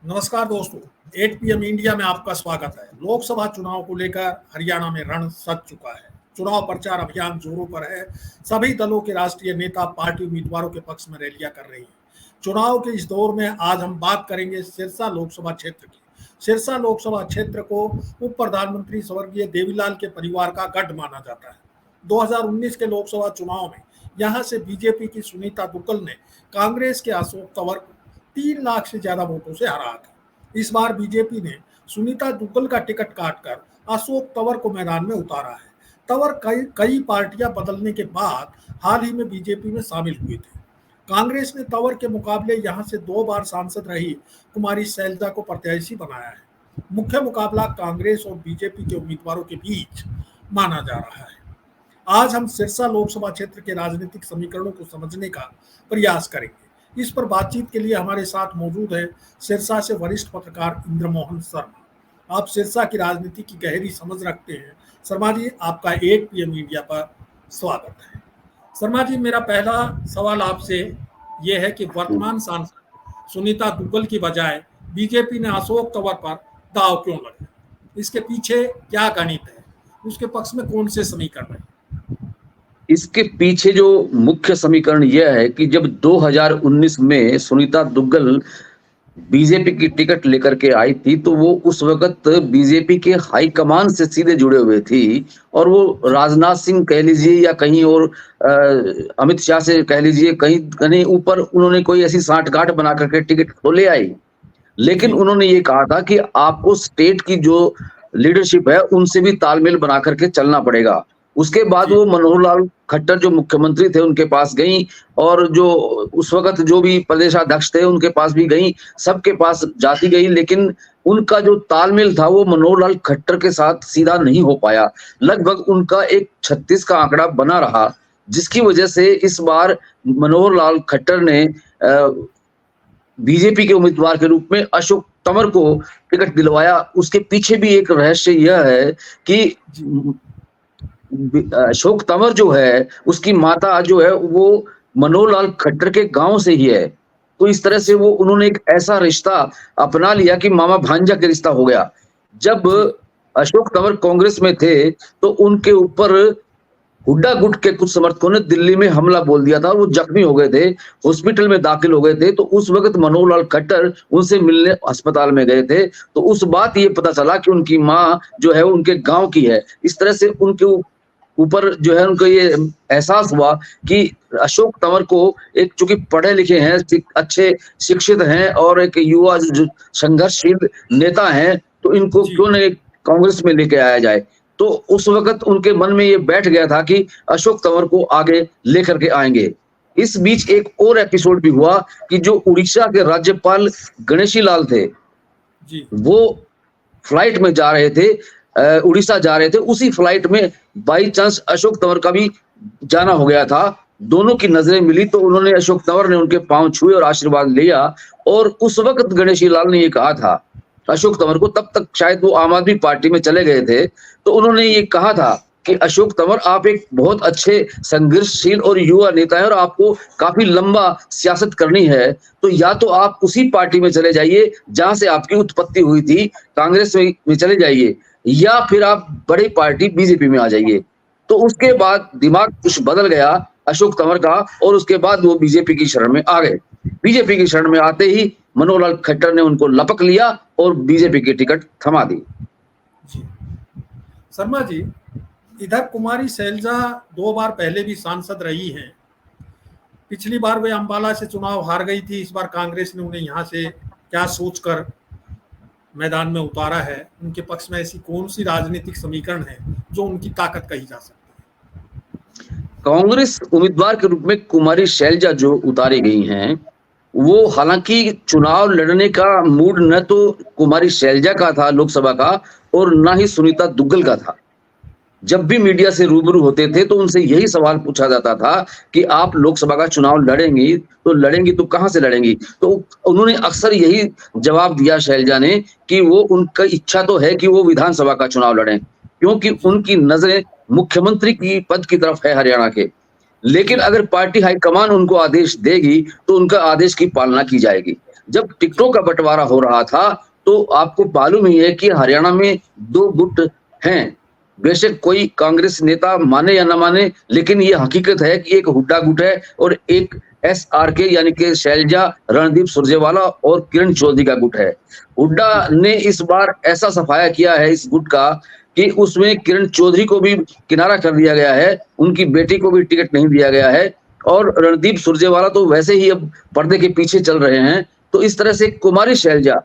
नमस्कार दोस्तों, 8 PM India में आपका स्वागत है। लोकसभा चुनाव को लेकर हरियाणा में रण सज चुका है। चुनाव प्रचार अभियान जोरों पर है। सभी दलों के राष्ट्रीय नेता पार्टी उम्मीदवारों के पक्ष में रैलियां कर रही हैं। चुनाव के इस दौर में आज हम बात करेंगे सिरसा लोकसभा क्षेत्र की। सिरसा लोकसभा क्षेत्र को उप प्रधानमंत्री स्वर्गीय देवीलाल के परिवार का गढ़ माना जाता है। 2019 के लोकसभा चुनाव में यहां से बीजेपी की सुनीता दुग्गल ने कांग्रेस के अशोक तंवर को 3 लाख से ज्यादा वोटों से हरा था। इस बार बीजेपी ने सुनीता दुग्गल का टिकट काटकर अशोक तंवर को मैदान में उतारा है। तंवर कई पार्टियां बदलने के बाद हाल ही में बीजेपी में शामिल हुए थे। कांग्रेस ने तंवर के मुकाबले यहां से 2 बार सांसद रही कुमारी शैलजा को प्रत्याशी बनाया है। मुख्य मुकाबला कांग्रेस और बीजेपी के उम्मीदवारों के बीच माना जा रहा है। आज हम सिरसा लोकसभा क्षेत्र के राजनीतिक समीकरणों को समझने का प्रयास करेंगे। इस पर बातचीत के लिए हमारे साथ मौजूद है सिरसा से वरिष्ठ पत्रकार इंद्रमोहन शर्मा। आप सिरसा की राजनीति की गहरी समझ रखते हैं। शर्मा जी, आपका 8 PM इंडिया पर स्वागत है। शर्मा जी, मेरा पहला सवाल आपसे यह है कि वर्तमान सांसद सुनीता दुग्गल की बजाय बीजेपी ने अशोक तंवर पर दांव क्यों लगाया? इसके पीछे क्या गणित है? उसके पक्ष में कौन से समीकरण है? इसके पीछे जो मुख्य समीकरण यह है कि जब 2019 में सुनीता दुग्गल बीजेपी की टिकट लेकर के आई थी तो वो उस वक्त बीजेपी के हाईकमान से सीधे जुड़े हुए थी और वो राजनाथ सिंह कह लीजिए या कहीं और अमित शाह से कह लीजिए कहीं कहीं ऊपर उन्होंने कोई ऐसी सांठगांठ बना करके टिकट तो ले आई। लेकिन उन्होंने ये कहा था कि आपको स्टेट की जो लीडरशिप है उनसे भी तालमेल बना करके चलना पड़ेगा। उसके बाद वो मनोहर लाल खट्टर जो मुख्यमंत्री थे उनके पास गई और जो उस वक्त जो भी प्रदेशाध्यक्ष थे उनके पास भी गई, सबके पास जाती गई, लेकिन उनका जो तालमेल था वो मनोहर लाल खट्टर के साथ सीधा नहीं हो पाया। लगभग उनका एक 36 का आंकड़ा बना रहा, जिसकी वजह से इस बार मनोहर लाल खट्टर ने बीजेपी के उम्मीदवार के रूप में अशोक तंवर को टिकट दिलवाया। उसके पीछे भी एक रहस्य यह है कि अशोक तंवर जो है उसकी माता जो है वो मनोहर लाल खट्टर के गांव से ही है। तो इस तरह से वो उन्होंने एक ऐसा रिश्ता अपना लिया कि मामा भांजा का रिश्ता हो गया। जब अशोक तंवर कांग्रेस में थे तो उनके ऊपर हुड्डा गुट के कुछ समर्थकों ने दिल्ली में हमला बोल दिया था और वो जख्मी हो गए थे, हॉस्पिटल में दाखिल हो गए थे। तो उस वक्त मनोहर लाल खट्टर उनसे मिलने अस्पताल में गए थे। तो उस बात ये पता चला कि उनकी माँ जो है उनके गांव की है। इस तरह से उनके ऊपर जो है उनको ये एहसास हुआ कि अशोक तंवर को एक चूंकि पढ़े लिखे हैं, अच्छे शिक्षित हैं और एक युवा जो संघर्षशील नेता हैं, तो इनको क्यों नहीं कांग्रेस में लेके आया जाए। तो उस वक्त उनके मन में ये बैठ गया था कि अशोक तंवर को आगे लेकर के आएंगे। इस बीच एक और एपिसोड भी हुआ कि जो उड़ीसा के राज्यपाल गणेशी लाल थे वो फ्लाइट में जा रहे थे, उड़ीसा जा रहे थे। उसी फ्लाइट में बाई चांस अशोक तंवर का भी जाना हो गया था। दोनों की नजरें मिली तो उन्होंने अशोक तंवर ने उनके पांव छुए और आशीर्वाद लिया। और उस वक्त गणेशी लाल ने ये कहा था अशोक तंवर को, तब तक शायद वो आम आदमी पार्टी में चले गए थे, तो उन्होंने ये कहा था कि अशोक तंवर आप एक बहुत अच्छे संघर्षशील और युवा नेता है और आपको काफी लंबा सियासत करनी है, तो या तो आप उसी पार्टी में चले जाइए जहां से आपकी उत्पत्ति हुई थी, कांग्रेस में चले जाइए, या फिर आप बड़ी पार्टी बीजेपी में आ जाइए। तो उसके बाद दिमाग कुछ बदल गया अशोक तंवर का और उसके बाद वो बीजेपी की शरण में आ गए। बीजेपी की शरण में आते ही मनोहर लाल खट्टर ने उनको लपक लिया और बीजेपी की टिकट थमा दी। जी शर्मा जी, इधर कुमारी शैलजा 2 बार पहले भी सांसद रही हैं। पिछली बार वे अंबाला से चुनाव हार गई थी। इस बार कांग्रेस ने उन्हें यहाँ से क्या सोचकर मैदान में उतारा है? उनके पक्ष में ऐसी कौन सी राजनीतिक समीकरण है जो उनकी ताकत कही जा सकती है? कांग्रेस उम्मीदवार के रूप में कुमारी शैलजा जो उतारी गई हैं, वो हालांकि चुनाव लड़ने का मूड न तो कुमारी शैलजा का था लोकसभा का और न ही सुनीता दुग्गल का था। जब भी मीडिया से रूबरू होते थे तो उनसे यही सवाल पूछा जाता था कि आप लोकसभा का चुनाव लड़ेंगी तो कहां से लड़ेंगी? तो उन्होंने अक्सर यही जवाब दिया शैलजा ने कि वो उनका इच्छा तो है कि वो विधानसभा का चुनाव लड़ें, क्योंकि उनकी नजरें मुख्यमंत्री की पद की तरफ है हरियाणा के। लेकिन जी अगर पार्टी हाईकमान उनको आदेश देगी तो उनका आदेश की पालना की जाएगी। जब टिकटों का बंटवारा हो रहा था तो आपको मालूम ही है कि हरियाणा में 2 गुट हैं। बेशक कोई कांग्रेस नेता माने या ना माने, लेकिन ये हकीकत है कि एक हुड्डा गुट है और एक एसआरके यानी कि शैलजा, रणदीप सुरजेवाला और किरण चौधरी का गुट है। हुड्डा जी ने इस बार ऐसा सफाया किया है इस गुट का कि उसमें किरण चौधरी को भी किनारा कर दिया गया है, उनकी बेटी को भी टिकट नहीं दिया गया है और रणदीप सुरजेवाला तो वैसे ही अब पर्दे के पीछे चल रहे हैं। तो इस तरह से कुमारी शैलजा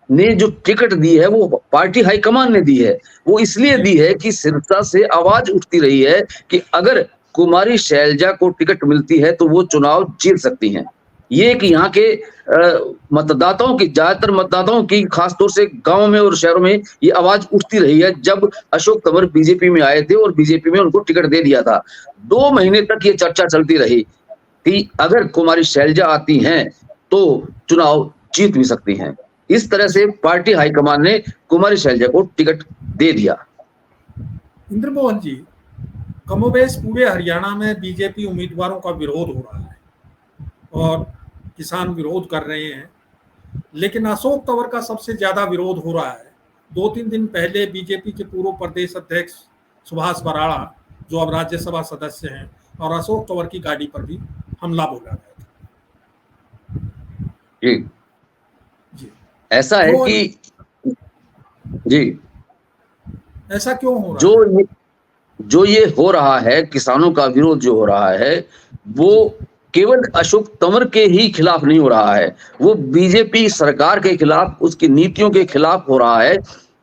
ने जो टिकट दी है वो पार्टी हाईकमान ने दी है। वो इसलिए जी दी है कि सिरसा से आवाज उठती रही है कि अगर कुमारी शैलजा को टिकट मिलती है तो वो चुनाव जीत सकती हैं। ये एक जी यहाँ के मतदाताओं की, ज्यादातर मतदाताओं की, खासतौर से गाँव में और शहरों में ये आवाज उठती रही है जब अशोक तंवर बीजेपी में आए थे और बीजेपी में उनको टिकट दे दिया था। 2 जी महीने तक ये चर्चा चलती रही कि अगर कुमारी शैलजा आती हैं तो चुनाव जीत भी सकती हैं। इस तरह जी से पार्टी हाईकमान ने कुमारी शैलजा को टिकट दे दिया। इंद्रमोहन जी, कमोबेश पूरे हरियाणा में बीजेपी उम्मीदवारों का विरोध हो रहा है और किसान विरोध कर रहे हैं, लेकिन अशोक तंवर का सबसे ज्यादा विरोध हो रहा है। 2-3 दिन पहले बीजेपी के पूर्व प्रदेश अध्यक्ष सुभाष बराड़ा, जो अब राज्यसभा सदस्य हैं, और अशोक तंवर की गाड़ी पर भी हमला बोला गया था। जी, जी ऐसा है तो कि जी, ऐसा क्यों हो रहा जो है? ये जो ये हो रहा है, किसानों का विरोध जो हो रहा है, वो जी केवल अशोक तंवर के ही खिलाफ नहीं हो रहा है, वो बीजेपी सरकार के खिलाफ, उसकी नीतियों के खिलाफ हो रहा है।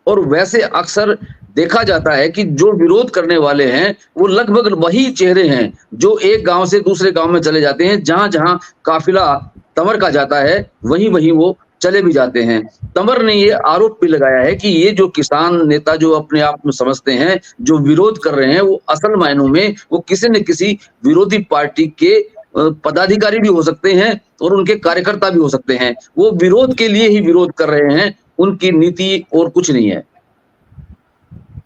और वैसे अक्सर देखा जाता है कि जो विरोध करने वाले हैं, वो लगभग वही चेहरे हैं, जो एक गाँव से दूसरे गाँव में चले जाते हैं, जहाँ-जहाँ काफ़िला तंवर का जाता है, वहीं-वहीं वो चले भी जाते हैं। तंवर ने ये आरोप भी लगाया है कि ये जो किसान नेता जो अपने आप में समझते हैं, जो विरोध कर रहे हैं, वो असल मायनों में वो किसी न किसी विरोधी पार्टी के पदाधिकारी भी हो सकते हैं और उनके कार्यकर्ता भी हो सकते हैं। वो विरोध के लिए ही विरोध कर रहे हैं, उनकी नीति और कुछ नहीं है।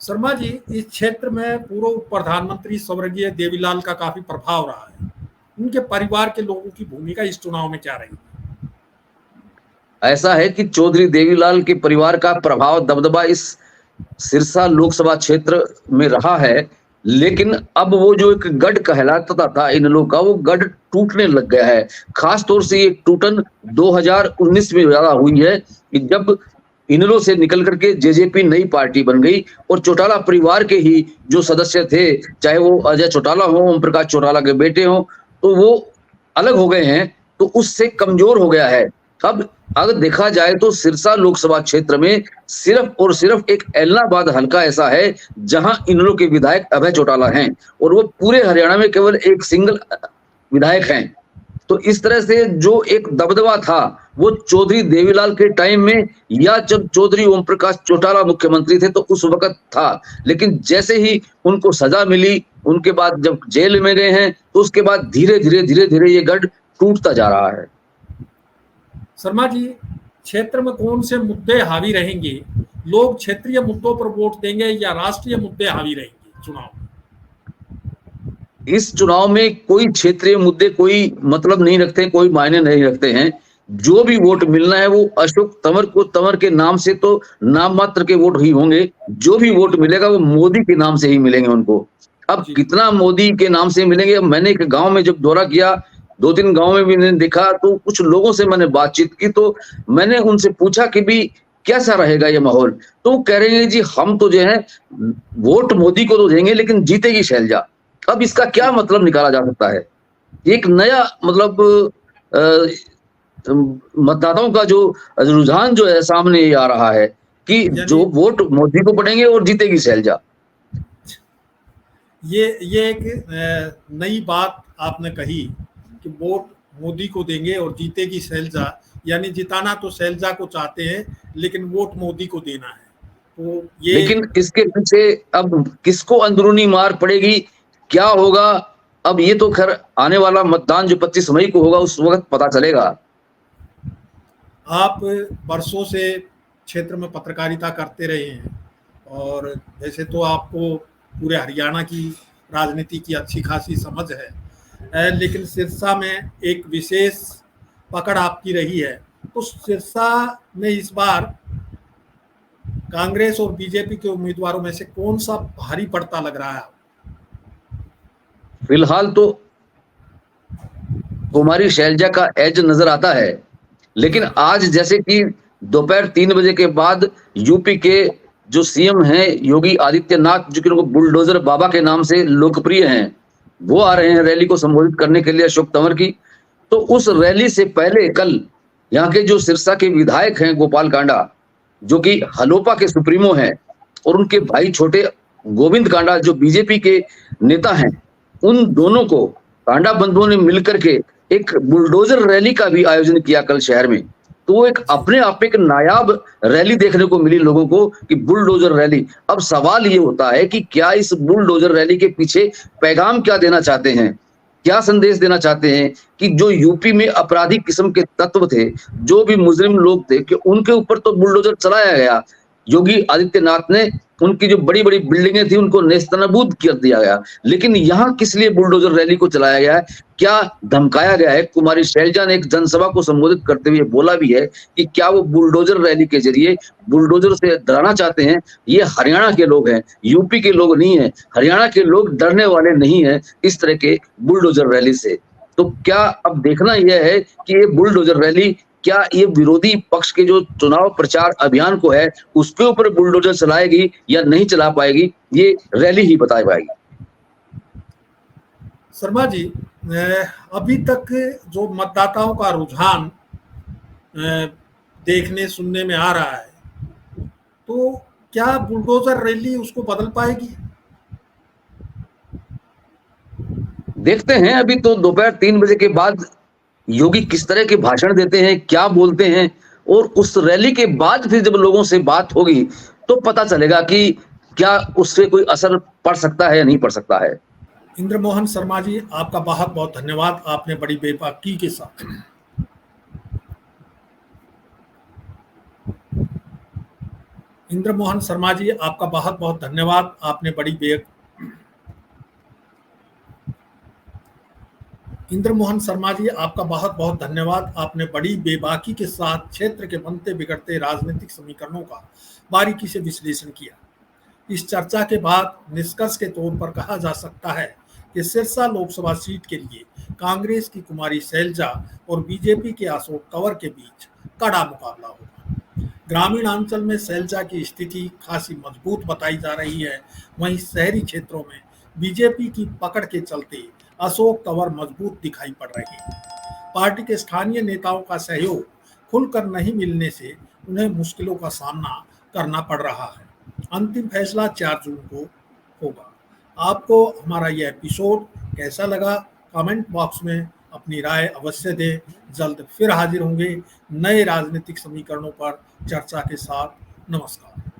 शर्मा जी, इस क्षेत्र में पूर्व प्रधानमंत्री स्वर्गीय देवीलाल का काफी प्रभाव रहा है। उनके परिवार के लोगों की भूमिका इस चुनाव में क्या रही? ऐसा है कि चौधरी देवीलाल के परिवार का प्रभाव, दबदबा इस सिरसा लोकसभा क्षेत्र में रहा है, लेकिन अब वो जो एक गढ़ कहलाता था इन लोगों का, वो गढ़ टूटने लग गया है। खास तौर से ये टूटन 2019 में ज़्यादा हुई है कि जब इनेलो से निकल करके जेजेपी नई पार्टी बन गई और चौटाला परिवार के ही जो सदस्य थे, चाहे वो अजय चौटाला हो, ओम प्रकाश चौटाला के बेटे हों, तो वो अलग हो गए हैं, तो उससे कमज़ोर हो गया है। अब अगर देखा जाए तो सिरसा लोकसभा क्षेत्र में सिर्फ और सिर्फ एक एलनाबाद हल्का ऐसा है जहां इन लोगों के विधायक अभय चौटाला हैं और वो पूरे हरियाणा में केवल एक सिंगल विधायक हैं। तो इस तरह से जो एक दबदबा था वो चौधरी देवीलाल के टाइम में या जब चौधरी ओम प्रकाश चौटाला मुख्यमंत्री थे तो उस वक्त था, लेकिन जैसे ही उनको सजा मिली, उनके बाद जब जेल में गए हैं, तो उसके बाद धीरे-धीरे ये गढ़ टूटता जा रहा है। शर्मा जी, क्षेत्र में कौन से मुद्दे हावी रहेंगे? लोग क्षेत्रीय मुद्दों पर वोट देंगे या राष्ट्रीय मुद्दे हावी रहेंगे चुनाव में? इस चुनाव में कोई क्षेत्रीय मुद्दे कोई मतलब नहीं रखते, कोई मायने नहीं रखते हैं। जो भी वोट मिलना है वो अशोक तंवर को, तंवर के नाम से तो नाम मात्र के वोट ही होंगे। जो भी वोट मिलेगा वो मोदी के नाम से ही मिलेंगे उनको। अब जी कितना मोदी के नाम से मिलेंगे, अब मैंने एक गाँव में जब दौरा किया, 2-3 गाँव में भी मैंने देखा, तो कुछ लोगों से मैंने बातचीत की, तो मैंने उनसे पूछा कि भी कैसा रहेगा ये माहौल? तो वो कह रहे हैं जी हम तो जो है वोट मोदी को तो देंगे लेकिन जीतेगी शैलजा। अब इसका क्या जी मतलब निकाला जा सकता है? एक नया मतलब मतदाताओं का जो रुझान जो है सामने ये आ रहा है कि यानी जो वोट मोदी को पड़ेंगे और जीतेगी शैलजा। ये एक नई बात आपने कही कि वोट मोदी को देंगे और जीतेगी शैलजा, यानी जिताना तो शैलजा को चाहते हैं लेकिन वोट मोदी को देना है। तो ये लेकिन इसके पीछे अब किसको अंदरूनी मार पड़ेगी, क्या होगा, अब ये तो खैर आने वाला मतदान जो 25 मई को होगा उस वक़्त पता चलेगा। आप वर्षों से क्षेत्र में पत्रकारिता करते रहे हैं और वैसे तो आपको पूरे हरियाणा की राजनीति की अच्छी खासी समझ है। लेकिन सिरसा में एक विशेष पकड़ आपकी रही है। तो सिरसा में इस बार कांग्रेस और बीजेपी के उम्मीदवारों में से कौन सा भारी पड़ता लग रहा है? फिलहाल तो कुमारी शैलजा का एज नजर आता है, लेकिन आज जैसे कि दोपहर 3 बजे के बाद यूपी के जो सीएम हैं योगी आदित्यनाथ, जो कि उनको बुलडोजर बाबा के नाम से लोकप्रिय हैं, वो आ रहे हैं रैली को संबोधित करने के लिए अशोक तंवर की। तो उस रैली से पहले कल यहाँ के जो सिरसा के विधायक हैं गोपाल कांडा, जो कि हलोपा के सुप्रीमो हैं, और उनके भाई छोटे गोविंद कांडा जो बीजेपी के नेता हैं, उन दोनों को कांडा बंधुओं ने मिलकर के एक बुलडोजर रैली का भी आयोजन किया कल शहर में। तो वो एक अपने आप एक नायाब रैली देखने को मिली लोगों को कि बुलडोजर रैली। अब सवाल ये होता है कि क्या इस बुलडोजर रैली के पीछे पैगाम क्या देना चाहते हैं, क्या संदेश देना चाहते हैं कि जो यूपी में अपराधी किस्म के तत्व थे, जो भी मुजरिम लोग थे, कि उनके ऊपर तो बुलडोजर चलाया गया। योगी आदित्यनाथ ने उनकी जो बड़ी बड़ी बिल्डिंगें थी उनको नेस्तनाबूद कर दिया गया, लेकिन यहाँ किस लिए बुलडोजर रैली को चलाया गया है, क्या धमकाया गया है? कुमारी शैलजा ने एक जनसभा को संबोधित करते हुए बोला भी है कि क्या वो बुलडोजर रैली के जरिए बुलडोजर से डराना चाहते हैं। ये हरियाणा के लोग हैं, यूपी के लोग नहीं है। हरियाणा के लोग डरने वाले नहीं है इस तरह के बुलडोजर रैली से। तो क्या अब देखना यह है कि ये बुलडोजर रैली क्या ये विरोधी पक्ष के जो चुनाव प्रचार अभियान को है उसके ऊपर बुलडोजर चलाएगी या नहीं चला पाएगी, ये रैली ही बता पाएगी। शर्मा जी, अभी तक जो मतदाताओं का रुझान देखने सुनने में आ रहा है, तो क्या बुलडोजर रैली उसको बदल पाएगी? देखते हैं। अभी तो दोपहर 3 बजे के बाद योगी किस तरह के भाषण देते हैं, क्या बोलते हैं, और उस रैली के बाद फिर जब लोगों से बात होगी तो पता चलेगा कि क्या उससे कोई असर पड़ सकता है या नहीं पड़ सकता है। इंद्रमोहन शर्मा जी, आपका बहुत बहुत धन्यवाद। आपने बड़ी बेबाकी के साथ इंद्रमोहन शर्मा जी, आपका बहुत बहुत धन्यवाद। आपने बड़ी इंद्रमोहन शर्मा जी, आपका बहुत बहुत धन्यवाद। आपने बड़ी बेबाकी के साथ क्षेत्र के बनते बिगड़ते राजनीतिक समीकरणों का बारीकी से विश्लेषण किया। इस चर्चा के बाद निष्कर्ष के तौर पर कहा जा सकता है कि सिरसा लोकसभा सीट के लिए कांग्रेस की कुमारी शैलजा और बीजेपी के अशोक तंवर के बीच कड़ा मुकाबला होगा। ग्रामीण अंचल में शैलजा की स्थिति खासी मजबूत बताई जा रही है, वहीं शहरी क्षेत्रों में बीजेपी की पकड़ के चलते अशोक तंवर मजबूत दिखाई पड़ रहे हैं। पार्टी के स्थानीय नेताओं का सहयोग खुलकर नहीं मिलने से उन्हें मुश्किलों का सामना करना पड़ रहा है। अंतिम फैसला 4 जून को होगा। आपको हमारा यह एपिसोड कैसा लगा, कमेंट बॉक्स में अपनी राय अवश्य दें। जल्द फिर हाजिर होंगे नए राजनीतिक समीकरणों पर चर्चा के साथ। नमस्कार।